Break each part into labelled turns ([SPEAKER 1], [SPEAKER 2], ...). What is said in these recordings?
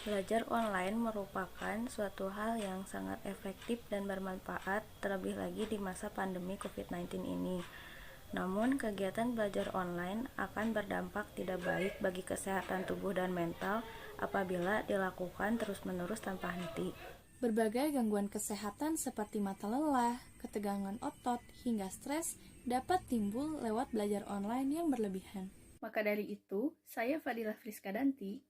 [SPEAKER 1] Belajar online merupakan suatu hal yang sangat efektif dan bermanfaat, terlebih lagi di masa pandemi COVID-19 ini. Namun, kegiatan belajar online akan berdampak tidak baik bagi kesehatan tubuh dan mental apabila dilakukan terus-menerus tanpa henti.
[SPEAKER 2] Berbagai gangguan kesehatan seperti mata lelah, ketegangan otot, hingga stres dapat timbul lewat belajar online yang berlebihan.
[SPEAKER 3] Maka dari itu, saya Fadilah Friskadanti.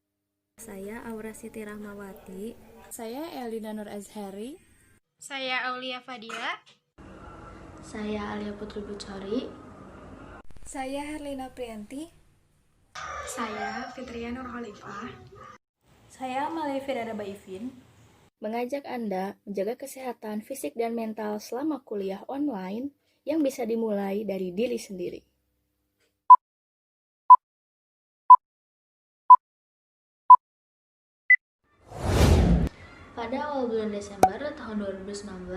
[SPEAKER 1] Saya Aura Siti Rahmawati.
[SPEAKER 2] Saya Elina Nur Azhari.
[SPEAKER 4] Saya Aulia Fadia.
[SPEAKER 5] Saya Alia Putri Bucori.
[SPEAKER 2] Saya Herlina Priyanti.
[SPEAKER 4] Saya Fitria Nur Khalifah.
[SPEAKER 2] Saya Malevi Dada Baivin.
[SPEAKER 3] Mengajak Anda menjaga kesehatan fisik dan mental selama kuliah online yang bisa dimulai dari diri sendiri.
[SPEAKER 5] Pada awal bulan Desember tahun 2019,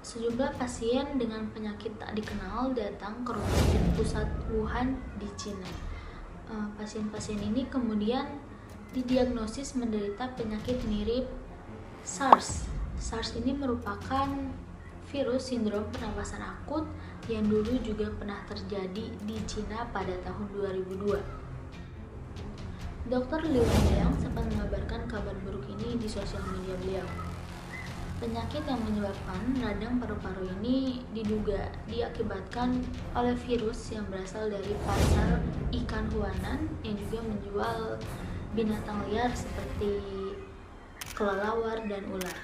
[SPEAKER 5] sejumlah pasien dengan penyakit tak dikenal datang ke rumah sakit pusat Wuhan di Cina. Pasien-pasien ini kemudian didiagnosis menderita penyakit mirip SARS. SARS ini merupakan virus sindrom pernapasan akut yang dulu juga pernah terjadi di Cina pada tahun 2002. Dr. Liu Wenliang sempat mengabarkan kabar buruk ini di sosial media beliau. Penyakit yang menyebabkan radang paru-paru ini diduga diakibatkan oleh virus yang berasal dari pasar ikan Huanan yang juga menjual binatang liar seperti kelelawar dan ular.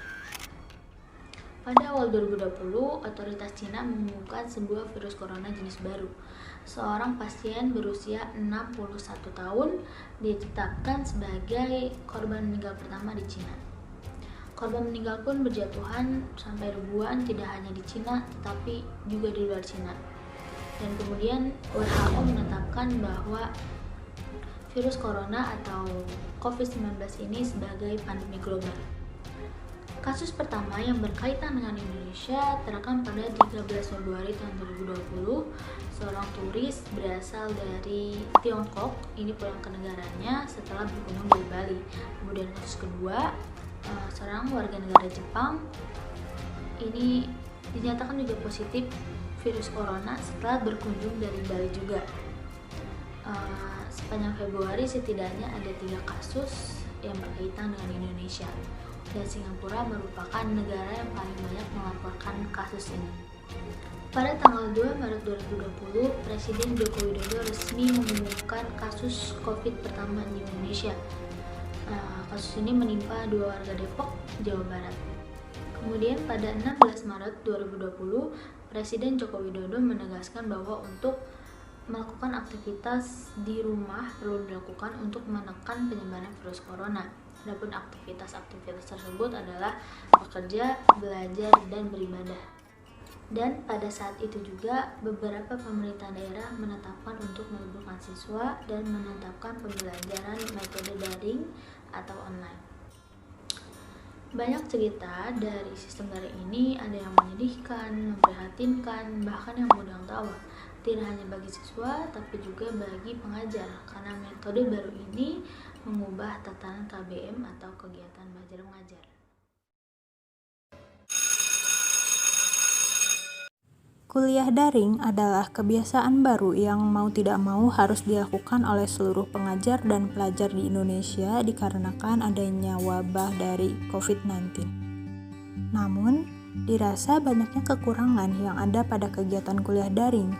[SPEAKER 5] Pada awal 2020, otoritas Cina menemukan sebuah virus corona jenis baru. Seorang pasien berusia 61 tahun ditetapkan sebagai korban meninggal pertama di Cina. Korban meninggal pun berjatuhan sampai ribuan, tidak hanya di Cina tetapi juga di luar Cina. Dan kemudian WHO menetapkan bahwa virus corona atau COVID-19 ini sebagai pandemi global. Kasus pertama yang berkaitan dengan Indonesia terekam pada 13 Februari tahun 2020. Seorang turis berasal dari Tiongkok ini pulang ke negaranya setelah berkunjung dari Bali. Kemudian kasus kedua, seorang warga negara Jepang ini dinyatakan juga positif virus corona setelah berkunjung dari Bali juga. Sepanjang Februari setidaknya ada 3 kasus yang berkaitan dengan Indonesia. Dan Singapura merupakan negara yang paling banyak melaporkan kasus ini. Pada tanggal 2 Maret 2020, Presiden Joko Widodo resmi mengumumkan kasus COVID pertama di Indonesia. Kasus ini menimpa 2 warga Depok, Jawa Barat. Kemudian pada 16 Maret 2020, Presiden Joko Widodo menegaskan bahwa untuk melakukan aktivitas di rumah perlu dilakukan untuk menekan penyebaran virus corona. Adapun aktivitas tersebut adalah bekerja, belajar, dan beribadah. Dan pada saat itu juga beberapa pemerintah daerah menetapkan untuk meliburkan siswa dan menetapkan pembelajaran metode daring atau online. Banyak cerita dari sistem daring ini, ada yang menyedihkan, memprihatinkan, bahkan yang mengundang tawa. Tidak hanya bagi siswa, tapi juga bagi pengajar, karena metode baru ini mengubah tatanan KBM atau kegiatan belajar mengajar.
[SPEAKER 6] Kuliah daring adalah kebiasaan baru yang mau tidak mau harus dilakukan oleh seluruh pengajar dan pelajar di Indonesia dikarenakan adanya wabah dari COVID-19. Namun, dirasa banyaknya kekurangan yang ada pada kegiatan kuliah daring.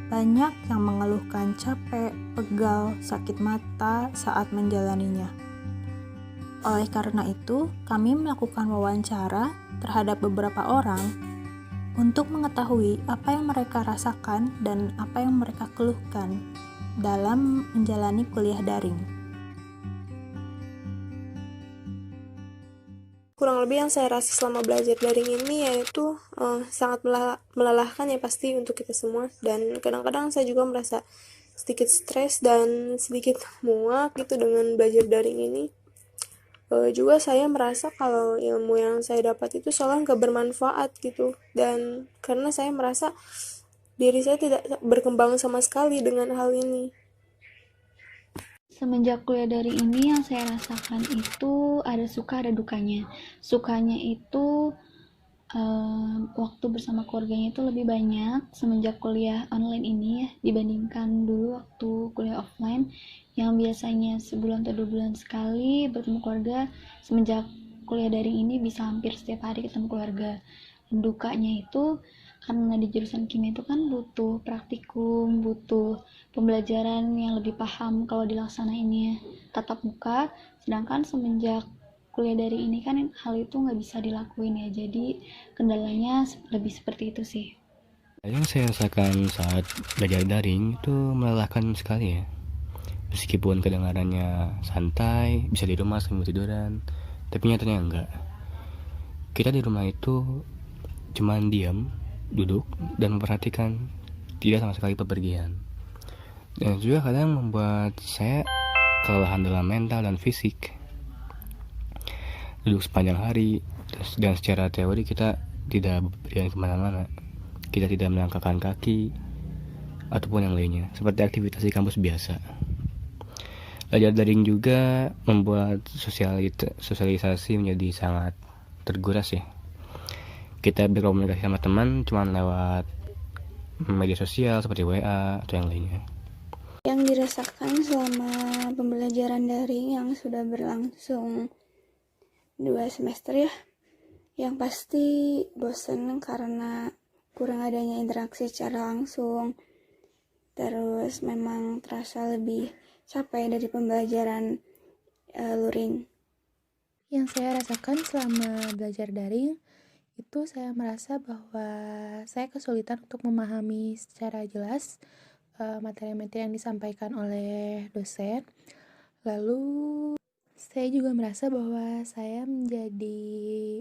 [SPEAKER 6] Banyak yang mengeluhkan capek, pegal, sakit mata saat menjalaninya. Oleh karena itu, kami melakukan wawancara terhadap beberapa orang untuk mengetahui apa yang mereka rasakan dan apa yang mereka keluhkan dalam menjalani kuliah daring.
[SPEAKER 7] Kurang lebih yang saya rasa selama belajar daring ini yaitu sangat melelahkan ya pasti untuk kita semua, dan kadang-kadang saya juga merasa sedikit stres dan sedikit muak gitu dengan belajar daring ini. Juga saya merasa kalau ilmu yang saya dapat itu seolah nggak bermanfaat gitu, dan karena saya merasa diri saya tidak berkembang sama sekali dengan hal ini.
[SPEAKER 5] Semenjak kuliah dari ini yang saya rasakan itu ada suka ada dukanya. Sukanya itu waktu bersama keluarganya itu lebih banyak semenjak kuliah online ini ya, dibandingkan dulu waktu kuliah offline yang biasanya sebulan atau 2 bulan sekali bertemu keluarga. Semenjak kuliah daring ini bisa hampir setiap hari ketemu keluarga. Dan dukanya itu karena di jurusan kimia itu kan butuh praktikum, butuh pembelajaran yang lebih paham kalau dilaksanainnya tatap muka, sedangkan semenjak kuliah dari ini kan hal itu nggak bisa dilakuin ya, jadi kendalanya lebih seperti itu sih.
[SPEAKER 8] Yang saya rasakan saat belajar daring itu melelahkan sekali ya. Meskipun kedengarannya santai, bisa di rumah sambil tiduran, tapi nyatanya enggak. Kita di rumah itu cuman diam, duduk, dan memperhatikan, tidak sama sekali bepergian. Dan juga kadang membuat saya kelelahan dalam mental dan fisik. Duduk sepanjang hari, dan secara teori kita tidak berpergian kemana-mana. Kita tidak melangkahkan kaki, ataupun yang lainnya, seperti aktivitas di kampus biasa. Belajar daring juga membuat sosialisasi menjadi sangat terguras ya. Kita berkomunikasi sama teman cuma lewat media sosial seperti WA atau yang lainnya.
[SPEAKER 7] Yang dirasakan selama pembelajaran daring yang sudah berlangsung 2 semester ya, yang pasti bosan karena kurang adanya interaksi secara langsung. Terus memang terasa lebih capek dari pembelajaran luring.
[SPEAKER 2] Yang saya rasakan selama belajar daring itu saya merasa bahwa saya kesulitan untuk memahami secara jelas materi-materi yang disampaikan oleh dosen. Lalu saya juga merasa bahwa saya menjadi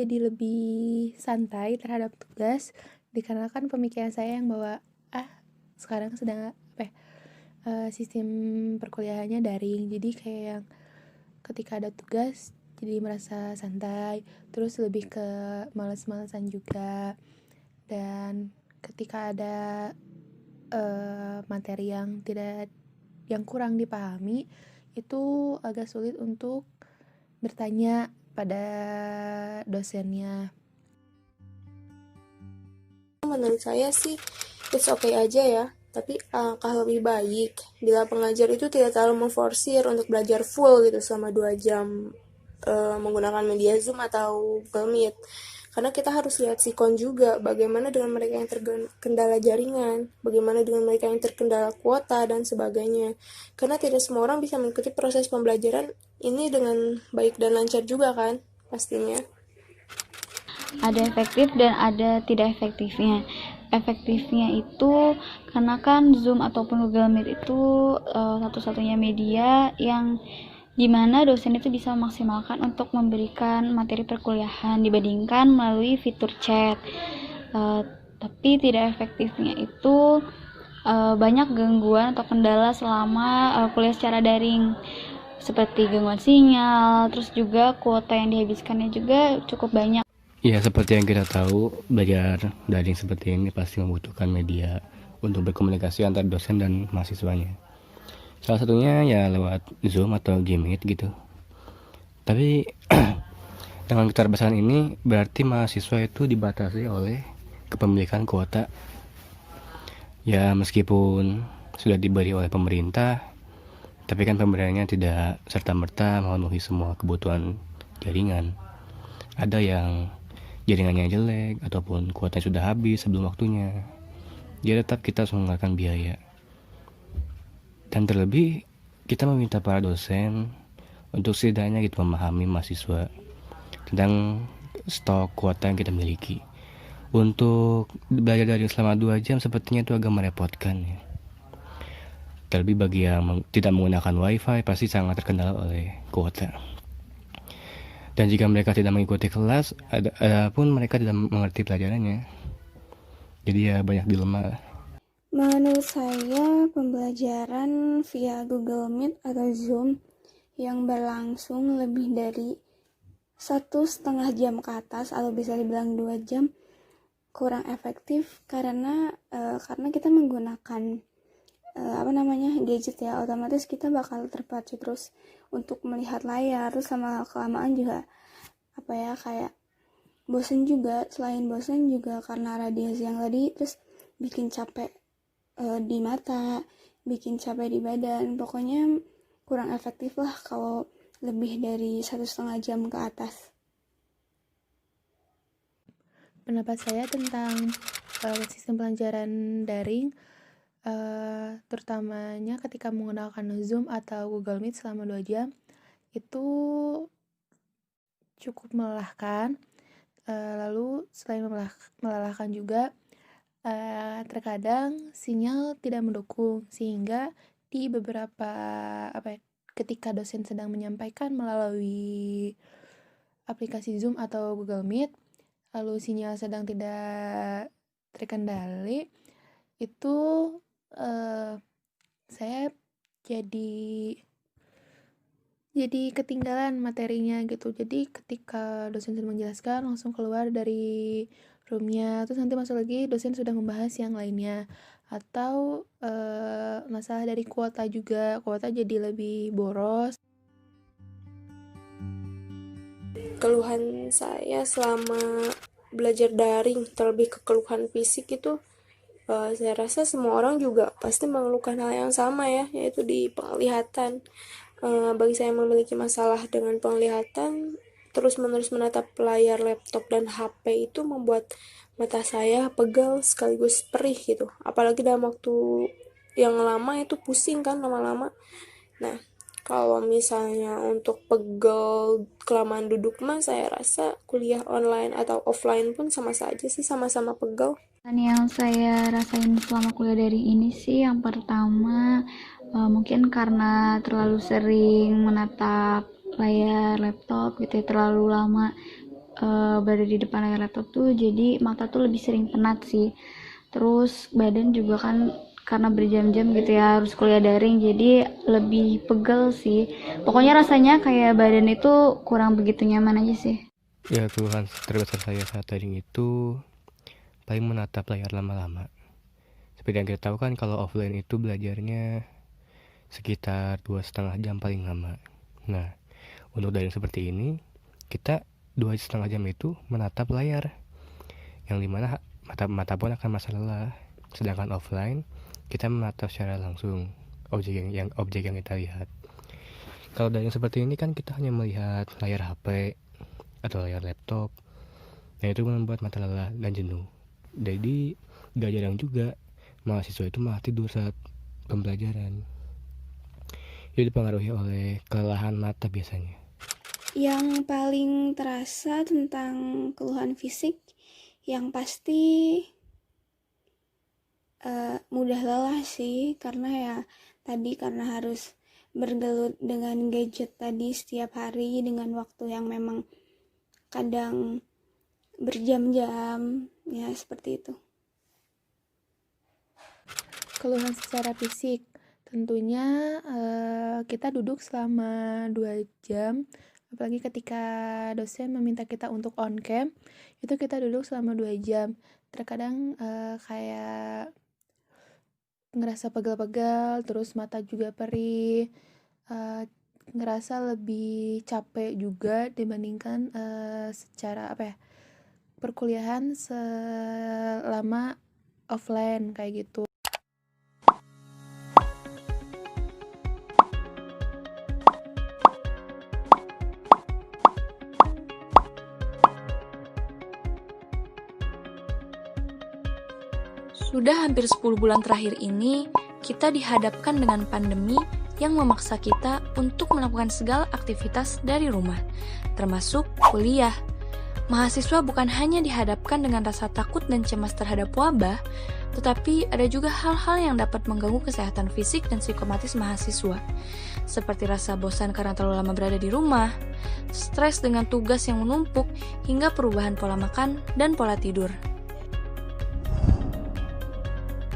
[SPEAKER 2] lebih santai terhadap tugas, dikarenakan pemikiran saya yang bahwa sekarang sedang sistem perkuliahannya daring, jadi kayak yang ketika ada tugas jadi merasa santai, terus lebih ke malas-malasan juga. Dan ketika ada materi yang kurang dipahami, itu agak sulit untuk bertanya pada dosennya.
[SPEAKER 7] Menurut saya sih it's okay aja ya, tapi alangkah lebih baik bila pengajar itu tidak terlalu memforsir untuk belajar full gitu selama 2 jam menggunakan media Zoom atau Google Meet. Karena kita harus lihat sikon juga, bagaimana dengan mereka yang terkendala jaringan, bagaimana dengan mereka yang terkendala kuota, dan sebagainya. Karena tidak semua orang bisa mengikuti proses pembelajaran ini dengan baik dan lancar juga kan, pastinya.
[SPEAKER 5] Ada efektif dan ada tidak efektifnya. Efektifnya itu karena kan Zoom ataupun Google Meet itu satu-satunya media yang dimana dosen itu bisa memaksimalkan untuk memberikan materi perkuliahan dibandingkan melalui fitur chat. Tapi tidak efektifnya itu banyak gangguan atau kendala selama kuliah secara daring, seperti gangguan sinyal, terus juga kuota yang dihabiskannya juga cukup banyak.
[SPEAKER 8] Ya, seperti yang kita tahu, belajar daring seperti ini pasti membutuhkan media untuk berkomunikasi antar dosen dan mahasiswanya. Salah satunya ya lewat Zoom atau Gmeet gitu. Tapi dengan keterbatasan ini berarti mahasiswa itu dibatasi oleh kepemilikan kuota. Ya, meskipun sudah diberi oleh pemerintah, tapi kan pemberiannya tidak serta-merta memenuhi semua kebutuhan jaringan. Ada yang jaringannya jelek ataupun kuotanya sudah habis sebelum waktunya. Jadi tetap kita harus mengeluarkan biaya. Dan terlebih kita meminta para dosen untuk setidaknya gitu memahami mahasiswa tentang stok kuota yang kita miliki. Untuk belajar daring selama 2 jam sepertinya itu agak merepotkan ya. Terlebih bagi yang tidak menggunakan wifi pasti sangat terkendala oleh kuota. Dan jika mereka tidak mengikuti kelas, pun mereka tidak mengerti pelajarannya. Jadi ya banyak dilema.
[SPEAKER 7] Menurut saya, pembelajaran via Google Meet atau Zoom yang berlangsung lebih dari 1,5 jam ke atas atau bisa dibilang 2 jam kurang efektif karena kita menggunakan gadget ya, otomatis kita bakal terpacu terus untuk melihat layar. Terus lama kelamaan juga kayak bosen juga. Selain bosen juga karena radiasi yang tadi, terus bikin capek di mata, bikin capek di badan. Pokoknya kurang efektif lah kalau lebih dari 1,5 jam ke atas.
[SPEAKER 2] Pendapat saya tentang sistem pelajaran daring, terutamanya ketika menggunakan Zoom atau Google Meet selama 2 jam, itu cukup melelahkan. Lalu selain melelahkan juga, terkadang sinyal tidak mendukung, sehingga di beberapa ketika dosen sedang menyampaikan melalui aplikasi Zoom atau Google Meet, lalu sinyal sedang tidak terkendali, itu saya jadi ketinggalan materinya gitu. Jadi ketika dosen sudah menjelaskan, langsung keluar dari roomnya, terus nanti masuk lagi dosen sudah membahas yang lainnya. Atau masalah dari kuota juga, kuota jadi lebih boros.
[SPEAKER 7] Keluhan saya selama belajar daring, terlebih ke keluhan fisik itu, saya rasa semua orang juga pasti mengeluhkan hal yang sama ya, yaitu di penglihatan. Bagi saya yang memiliki masalah dengan penglihatan, terus-menerus menatap layar laptop dan HP itu membuat mata saya pegal sekaligus perih gitu. Apalagi dalam waktu yang lama itu pusing kan lama-lama. Nah, kalau misalnya untuk pegal kelamaan duduk mah, saya rasa kuliah online atau offline pun sama saja sih, sama-sama pegal.
[SPEAKER 9] Yang saya rasain selama kuliah daring ini sih, yang pertama mungkin karena terlalu sering menatap layar laptop gitu ya, terlalu lama berada di depan layar laptop tuh, jadi mata tuh lebih sering penat sih. Terus badan juga kan karena berjam-jam gitu ya harus kuliah daring, jadi lebih pegel sih. Pokoknya rasanya kayak badan itu kurang begitu nyaman aja sih.
[SPEAKER 8] Ya, keluhan terbesar saya saat daring itu paling menatap layar lama-lama. Seperti yang kita tahu kan, kalau offline itu belajarnya sekitar 2,5 jam paling lama. Nah, untuk daring seperti ini, kita 2,5 jam itu menatap layar, yang dimana mata pun akan merasa lelah. Sedangkan offline, kita menatap secara langsung objek yang kita lihat. Kalau daring seperti ini kan kita hanya melihat layar HP atau layar laptop, dan itu membuat mata lelah dan jenuh. Jadi gak jarang juga mahasiswa itu malah tidur saat pembelajaran. Itu dipengaruhi oleh kelelahan mata biasanya.
[SPEAKER 7] Yang paling terasa tentang keluhan fisik, yang pasti mudah lelah sih, karena ya tadi karena harus bergelut dengan gadget tadi setiap hari dengan waktu yang memang kadang berjam-jam ya, seperti itu.
[SPEAKER 2] Keluhan secara fisik, tentunya kita duduk selama 2 jam, apalagi ketika dosen meminta kita untuk on cam, itu kita duduk selama 2 jam. Terkadang kayak ngerasa pegal-pegal, terus mata juga perih, ngerasa lebih capek juga dibandingkan secara perkuliahan selama offline kayak gitu.
[SPEAKER 3] Sudah hampir 10 bulan terakhir ini, kita dihadapkan dengan pandemi yang memaksa kita untuk melakukan segala aktivitas dari rumah, termasuk kuliah. Mahasiswa bukan hanya dihadapkan dengan rasa takut dan cemas terhadap wabah, tetapi ada juga hal-hal yang dapat mengganggu kesehatan fisik dan psikomatis mahasiswa, seperti rasa bosan karena terlalu lama berada di rumah, stres dengan tugas yang menumpuk, hingga perubahan pola makan dan pola tidur.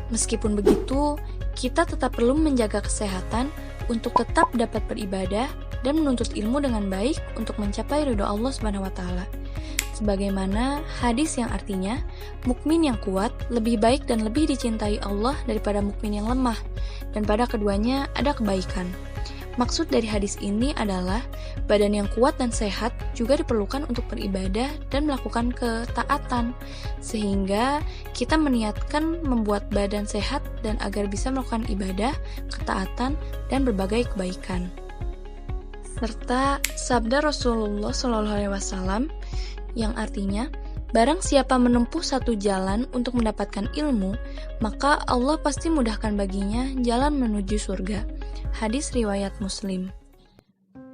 [SPEAKER 3] Meskipun begitu, kita tetap perlu menjaga kesehatan untuk tetap dapat beribadah dan menuntut ilmu dengan baik untuk mencapai ridho Allah Subhanahu wa Ta'ala. Sebagaimana hadis yang artinya, mukmin yang kuat lebih baik dan lebih dicintai Allah daripada mukmin yang lemah, dan pada keduanya ada kebaikan. Maksud dari hadis ini adalah badan yang kuat dan sehat juga diperlukan untuk beribadah dan melakukan ketaatan, sehingga kita meniatkan membuat badan sehat dan agar bisa melakukan ibadah, ketaatan, dan berbagai kebaikan. Serta sabda Rasulullah SAW yang artinya, barang siapa menempuh satu jalan untuk mendapatkan ilmu, maka Allah pasti mudahkan baginya jalan menuju surga. Hadis riwayat Muslim.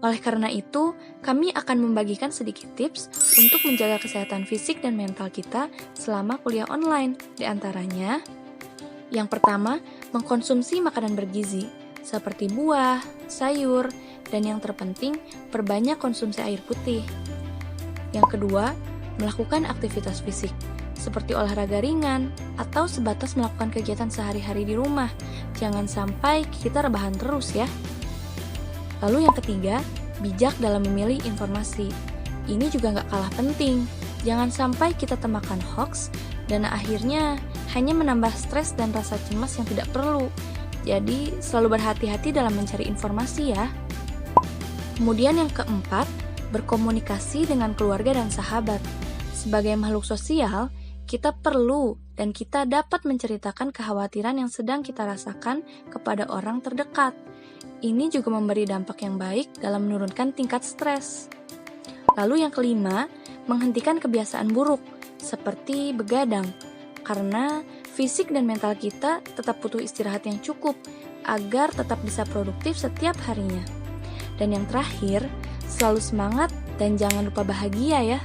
[SPEAKER 3] Oleh karena itu, kami akan membagikan sedikit tips untuk menjaga kesehatan fisik dan mental kita selama kuliah online. Di antaranya, yang pertama, mengkonsumsi makanan bergizi, seperti buah, sayur, dan yang terpenting, perbanyak konsumsi air putih. Yang kedua, melakukan aktivitas fisik, seperti olahraga ringan, atau sebatas melakukan kegiatan sehari-hari di rumah. Jangan sampai kita rebahan terus ya. Lalu yang ketiga, bijak dalam memilih informasi. Ini juga gak kalah penting. Jangan sampai kita termakan hoax, dan akhirnya hanya menambah stres dan rasa cemas yang tidak perlu. Jadi, selalu berhati-hati dalam mencari informasi ya. Kemudian yang keempat, berkomunikasi dengan keluarga dan sahabat. Sebagai makhluk sosial, kita perlu dan kita dapat menceritakan kekhawatiran yang sedang kita rasakan kepada orang terdekat. Ini juga memberi dampak yang baik dalam menurunkan tingkat stres. Lalu yang kelima, menghentikan kebiasaan buruk, seperti begadang, karena fisik dan mental kita tetap butuh istirahat yang cukup, agar tetap bisa produktif setiap harinya. Dan yang terakhir, selalu semangat dan jangan lupa bahagia ya.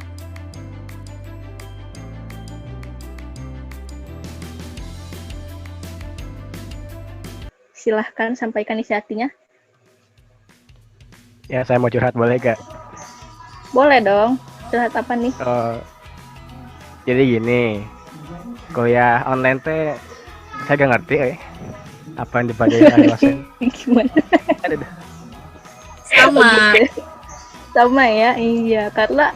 [SPEAKER 10] Silahkan sampaikan isi hatinya.
[SPEAKER 8] Ya, saya mau curhat, boleh gak?
[SPEAKER 10] Boleh dong. Curhat apa nih?
[SPEAKER 8] Jadi gini, kuliah online teh saya gak ngerti apa yang dipelajari dosen.
[SPEAKER 10] Gimana? Sama ya, iya. Karena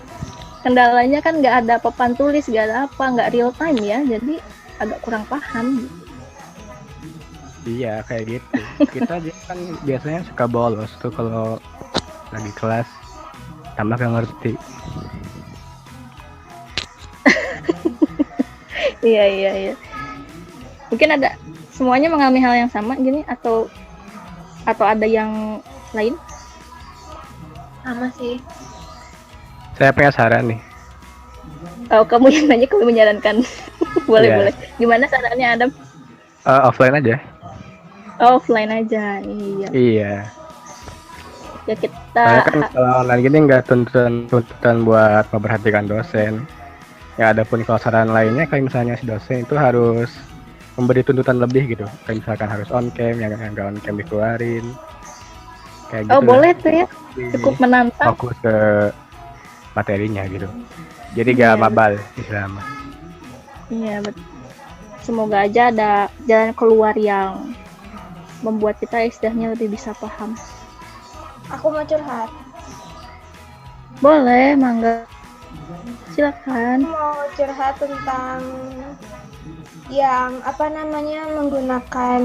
[SPEAKER 10] kendalanya kan nggak ada papan tulis, nggak ada apa, nggak real time ya. Jadi agak kurang paham.
[SPEAKER 8] Iya, kayak gitu. Kita kan biasanya suka bolos tuh kalau lagi kelas, tambah gak ngerti.
[SPEAKER 10] Iya. Mungkin ada semuanya mengalami hal yang sama gini atau ada yang lain?
[SPEAKER 4] Sama sih.
[SPEAKER 8] Saya punya saran nih.
[SPEAKER 10] Oh, kamu yang nanya, kamu menyarankan. Boleh. Gimana sarannya, Adam?
[SPEAKER 8] Offline aja.
[SPEAKER 10] Offline aja, iya.
[SPEAKER 8] Iya.
[SPEAKER 10] Ya kita.
[SPEAKER 8] Karena kan kalau online gini nggak tuntutan buat memperhatikan dosen. Ya ada pun kalau saran lainnya, kayak misalnya si dosen itu harus memberi tuntutan lebih gitu. Kayak misalkan harus on cam, yang nggak on cam dikeluarin. Kayak gitu.
[SPEAKER 10] Oh boleh tuh ya. Cukup menantang.
[SPEAKER 8] Fokus ke materinya gitu. Jadi gak mabal istilahnya.
[SPEAKER 10] Iya betul. Semoga aja ada jalan keluar yang membuat kita istilahnya lebih bisa paham.
[SPEAKER 4] Aku mau curhat.
[SPEAKER 10] Boleh, mangga. Silakan.
[SPEAKER 4] Mau curhat tentang yang menggunakan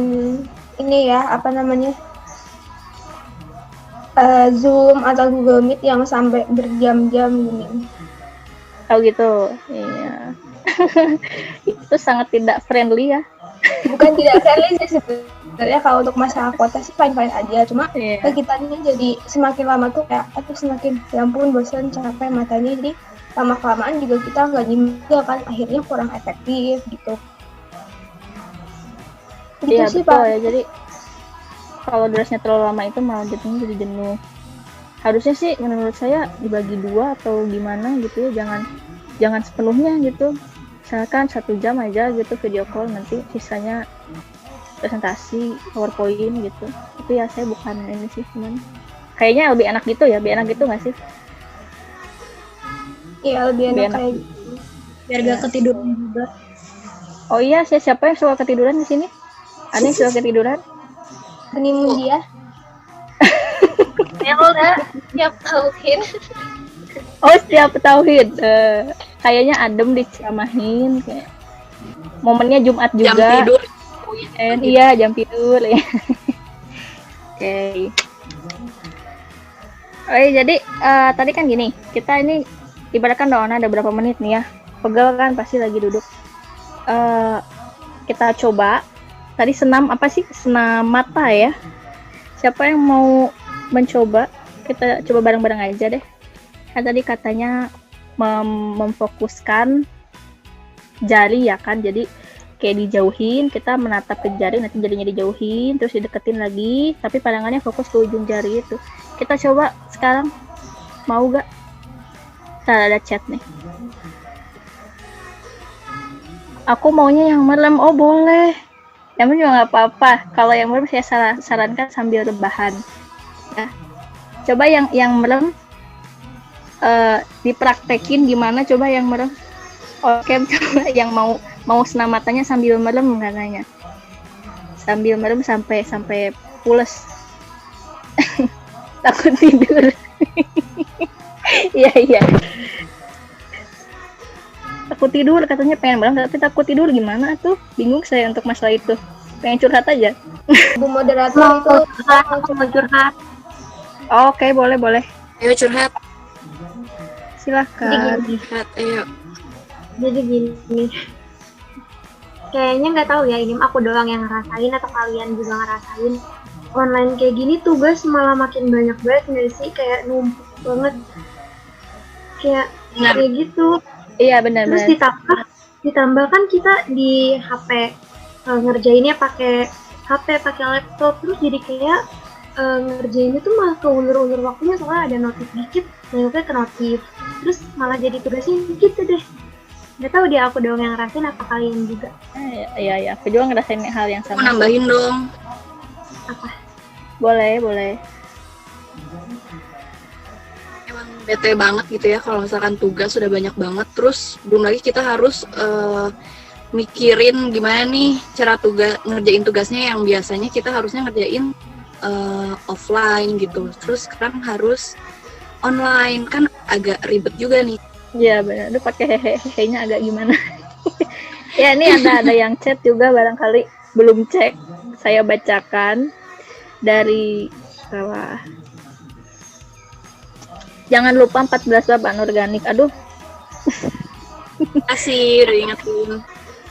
[SPEAKER 4] ini ya, Zoom atau Google Meet yang sampai berjam-jam gini.
[SPEAKER 10] Oh gitu, iya. Itu sangat tidak friendly ya.
[SPEAKER 4] Bukan tidak friendly sih sebenarnya, kalau untuk masalah kuota sih fine-fine aja. Cuma kita ini jadi semakin lama tuh kayak semakin ya ampun bosan, capek matanya, jadi lama-kelamaan juga kita nggak juga kan, akhirnya kurang efektif gitu.
[SPEAKER 10] Iya betul Pak. Ya, jadi kalau durasinya terlalu lama itu malah jadinya jadi jenuh. Harusnya sih menurut saya dibagi 2 atau gimana gitu ya, jangan sepenuhnya gitu. Misalkan 1 jam aja gitu video call, nanti sisanya presentasi PowerPoint gitu. Itu ya saya bukan ini sih, cuman kayaknya lebih enak gitu ya, lebih enak gitu nggak sih?
[SPEAKER 4] Iya lebih enak kayak gitu. Biar gak ketiduran juga.
[SPEAKER 10] Oh iya, siapa yang suka ketiduran di sini? Ani suka ketiduran?
[SPEAKER 4] Honeymoon dia. Ya udah, setiap tauhid.
[SPEAKER 10] Oh, setiap tauhid. kayaknya adem diceramahin, kayak momennya Jumat
[SPEAKER 3] Jam
[SPEAKER 10] juga.
[SPEAKER 3] tidur.
[SPEAKER 10] Iya, jam tidur ya. Oke. Oke, jadi tadi kan gini, kita ini ibaratkan doang ada berapa menit nih ya, pegel kan pasti lagi duduk. Kita coba, tadi senam apa sih? Senam mata ya. Siapa yang mau mencoba? Kita coba bareng-bareng aja deh. Kan tadi katanya memfokuskan jari ya kan, jadi kayak dijauhin, kita menatap ke jari, nanti jarinya dijauhin, terus dideketin lagi, tapi pandangannya fokus ke ujung jari itu. Kita coba sekarang, mau gak? Ntar ada chat nih. Aku maunya yang merem. Oh boleh, yang merem juga nggak apa-apa. Kalau yang merem saya sarankan sambil rebahan ya. Coba yang merem dipraktekin gimana, coba yang merem. Oke, coba yang mau senam matanya sambil merem katanya. Sambil merem sampai pules. Takut tidur. Iya. Takut tidur katanya, pengen merem tapi takut tidur, gimana tuh? Bingung saya untuk masalah itu. Pengen curhat aja.
[SPEAKER 4] Bu moderator itu aku mau curhat.
[SPEAKER 10] Oke, boleh.
[SPEAKER 3] Ayo curhat.
[SPEAKER 10] Silahkan.
[SPEAKER 3] Curhat, ayo.
[SPEAKER 11] Jadi gini, kayaknya nggak tahu ya, ini aku doang yang ngerasain atau kalian juga ngerasain online kayak gini, tugas malah makin banyak banget nggak sih, kayak numpuk banget kayak gitu.
[SPEAKER 10] Iya benar.
[SPEAKER 11] Terus ditambah kan kita di HP ngerjainnya pakai HP, pakai laptop, terus jadi kayak ngerjainnya tuh malah keulur-ulur waktunya, soalnya ada notif dikit, nengoknya ke notif, terus malah jadi tugasnya gitu deh. Gak tahu dia, aku doang yang ngerasain apa kalian juga?
[SPEAKER 10] Iya, aku juga ngerasain hal yang sama.
[SPEAKER 3] Mau nambahin dong.
[SPEAKER 11] Apa?
[SPEAKER 10] Boleh.
[SPEAKER 3] Emang bete banget gitu ya kalau misalkan tugas sudah banyak banget, terus belum lagi kita harus mikirin gimana nih cara ngerjain tugasnya yang biasanya kita harusnya ngerjain offline gitu. Terus sekarang harus online, kan agak ribet juga nih.
[SPEAKER 10] Iya benar, lu pakai hehe-nya agak gimana. Ya ini ada yang chat juga, barangkali belum cek, saya bacakan dari bawah. Jangan lupa 14 bab anorganik. Aduh.
[SPEAKER 3] Kasih udah ingetin.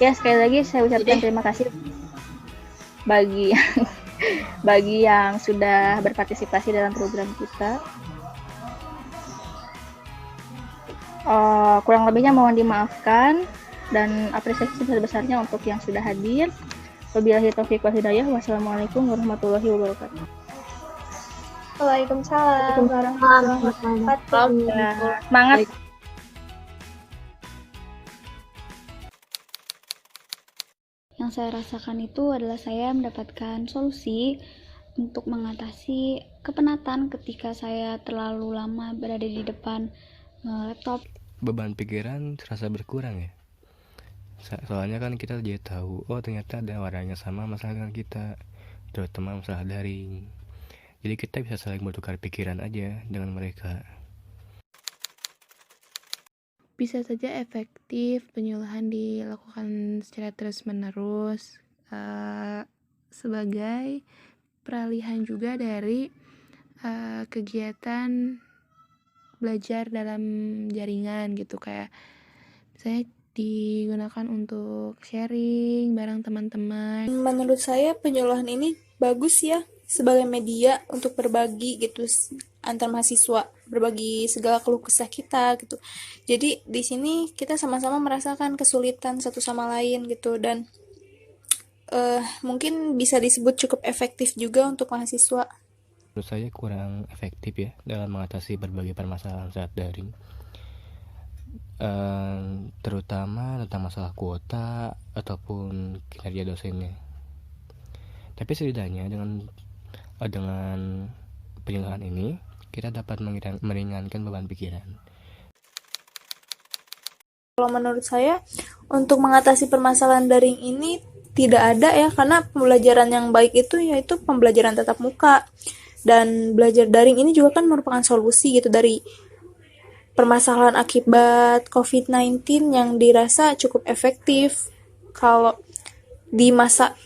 [SPEAKER 10] Ya sekali lagi saya ucapkan terima kasih bagi yang sudah berpartisipasi dalam program kita. Kurang lebihnya mohon dimaafkan dan apresiasi sebesar-besarnya untuk yang sudah hadir. Wabillahi taufiq wal hidayah. Wassalamualaikum warahmatullahi wabarakatuh.
[SPEAKER 4] Waalaikumsalam warahmatullahi wabarakatuh.
[SPEAKER 10] Semangat.
[SPEAKER 9] Yang saya rasakan itu adalah saya mendapatkan solusi untuk mengatasi kepenatan ketika saya terlalu lama berada di depan laptop.
[SPEAKER 8] Beban pikiran terasa berkurang ya. Soalnya kan kita jadi tahu, oh ternyata ada warnanya sama masalah dengan kita, terutama masalah daring. Jadi kita bisa saling bertukar pikiran aja dengan mereka.
[SPEAKER 2] Bisa saja efektif penyuluhan dilakukan secara terus-menerus sebagai peralihan juga dari kegiatan belajar dalam jaringan gitu, kayak misalnya digunakan untuk sharing bareng teman-teman.
[SPEAKER 7] Menurut saya penyuluhan ini bagus ya, sebagai media untuk berbagi gitu antar mahasiswa, berbagi segala keluh kesah kita gitu. Jadi di sini kita sama-sama merasakan kesulitan satu sama lain gitu, dan mungkin bisa disebut cukup efektif juga untuk mahasiswa.
[SPEAKER 8] Menurut saya kurang efektif ya dalam mengatasi berbagai permasalahan saat daring, terutama tentang masalah kuota ataupun kinerja dosennya. Tapi setidaknya dengan penyuluhan ini kita dapat meringankan beban pikiran.
[SPEAKER 7] Kalau menurut saya untuk mengatasi permasalahan daring ini tidak ada ya, karena pembelajaran yang baik itu yaitu pembelajaran tatap muka. Dan belajar daring ini juga kan merupakan solusi gitu dari permasalahan akibat COVID-19 yang dirasa cukup efektif kalau di masa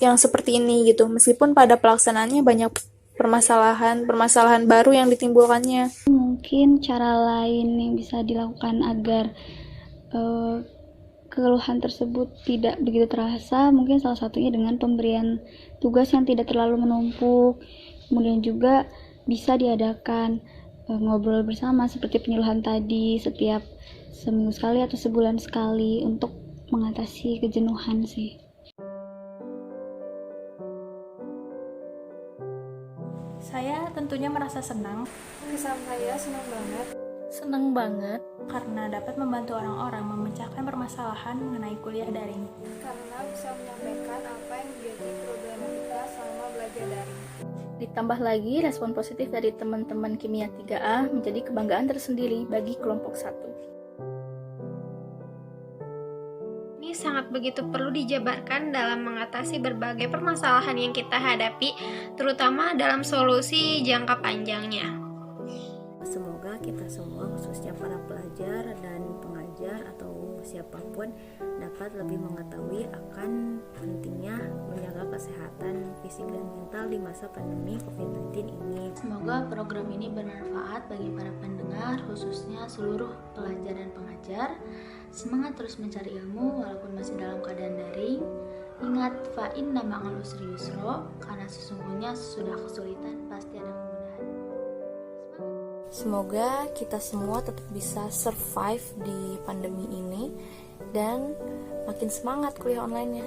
[SPEAKER 7] yang seperti ini gitu, meskipun pada pelaksanaannya banyak permasalahan baru yang ditimbulkannya.
[SPEAKER 9] Mungkin cara lain yang bisa dilakukan agar keluhan tersebut tidak begitu terasa, mungkin salah satunya dengan pemberian tugas yang tidak terlalu menumpuk. Kemudian juga bisa diadakan ngobrol bersama seperti penyuluhan tadi setiap seminggu sekali atau sebulan sekali untuk mengatasi kejenuhan sih.
[SPEAKER 12] Saya tentunya merasa senang.
[SPEAKER 13] Kesan saya
[SPEAKER 12] Senang banget karena dapat membantu orang-orang memecahkan permasalahan mengenai kuliah daring.
[SPEAKER 13] karena bisa menyampaikan apa yang menjadi problematika selama belajar daring.
[SPEAKER 12] Ditambah lagi respon positif dari teman-teman Kimia 3A menjadi kebanggaan tersendiri bagi kelompok 1.
[SPEAKER 14] Ini sangat begitu perlu dijabarkan dalam mengatasi berbagai permasalahan yang kita hadapi, terutama dalam solusi jangka panjangnya.
[SPEAKER 1] Semoga kita semua, khususnya para pelajar dan pengajar atau siapapun, dapat lebih mengetahui akan pentingnya menjaga kesehatan fisik dan mental di masa pandemi COVID-19 ini.
[SPEAKER 5] Semoga program ini bermanfaat bagi para pendengar, khususnya seluruh pelajar dan pengajar. Semangat terus mencari ilmu walaupun masih dalam keadaan daring. Ingat, fa inna ma'al usri yusra, karena sesungguhnya sudah kesulitan pasti ada kemudahan.
[SPEAKER 3] Semoga kita semua tetap bisa survive di pandemi ini dan makin semangat kuliah online-nya.